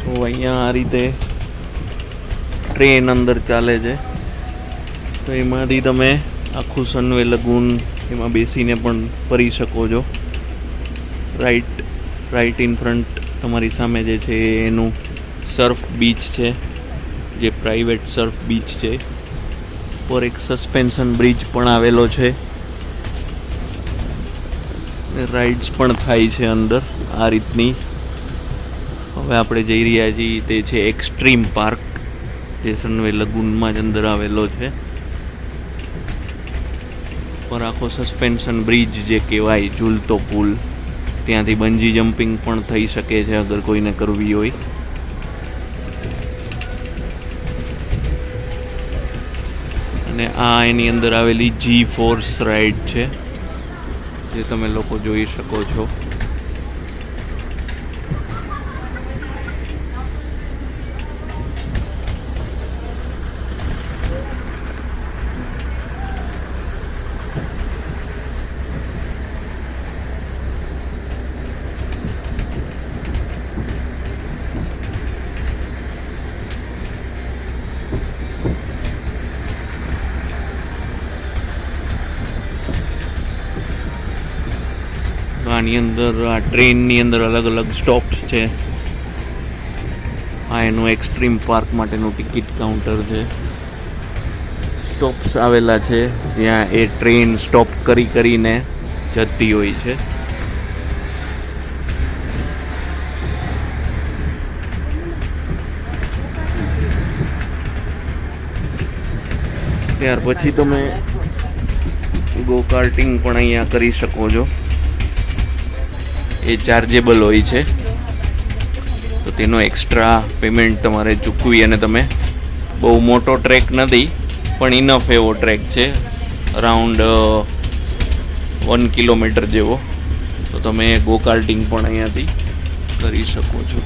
તો અહીંયા આ રીતે ટ્રેન અંદર ચાલે છે, તો એમાંથી તમે આખું સનવે લગૂન એમાં બેસીને પણ ફરી શકો છો. રાઈટ ઇન ફ્રન્ટ તમારી સામે જે છે એનું સર્ફ બીચ છે, જે પ્રાઇવેટ સર્ફ બીચ છે. પર એક સસ્પેન્શન બ્રિજ પણ આવેલો છે. રાઇડ્સ પણ થાય છે અંદર આ રીતની. હવે આપણે જઈ રહ્યા છીએ તે છે એક્સ્ટ્રીમ પાર્ક, જે સનવે લગૂનમાં જ અંદર આવેલો છે. પર આખો સસ્પેન્શન બ્રિજ જે કહેવાય, ઝૂલતો પુલ, ત્યાંથી બંજી જમ્પિંગ પણ થઈ શકે છે અગર કોઈને કરવી હોય. અને આ એની અંદર આવેલી G-Force રાઇડ છે, જે તમે લોકો જોઈ શકો છો. આની અંદર આ ટ્રેનની અંદર અલગ અલગ સ્ટોપ્સ છે. આ એનું એક્સ્ટ્રીમ પાર્ક માટેનું ટિકિટ કાઉન્ટર છે. સ્ટોપ્સ આવેલા છે ત્યાં એ ટ્રેન સ્ટોપ કરીને જતી હોય છે. ત્યાર પછી તમે ગો કાર્ટિંગ પણ અહીંયા કરી શકો છો. એ ચાર્જેબલ હોય છે, તો તેનો એક્સ્ટ્રા પેમેન્ટ તમારે ચૂકવી અને તમે, બહુ મોટો ટ્રેક નથી પણ ઇનફ એવો ટ્રેક છે, અરાઉન્ડ 1 કિલોમીટર જેવો, તો તમે ગો કાર્ટિંગ પણ અહીંયાથી કરી શકો છો.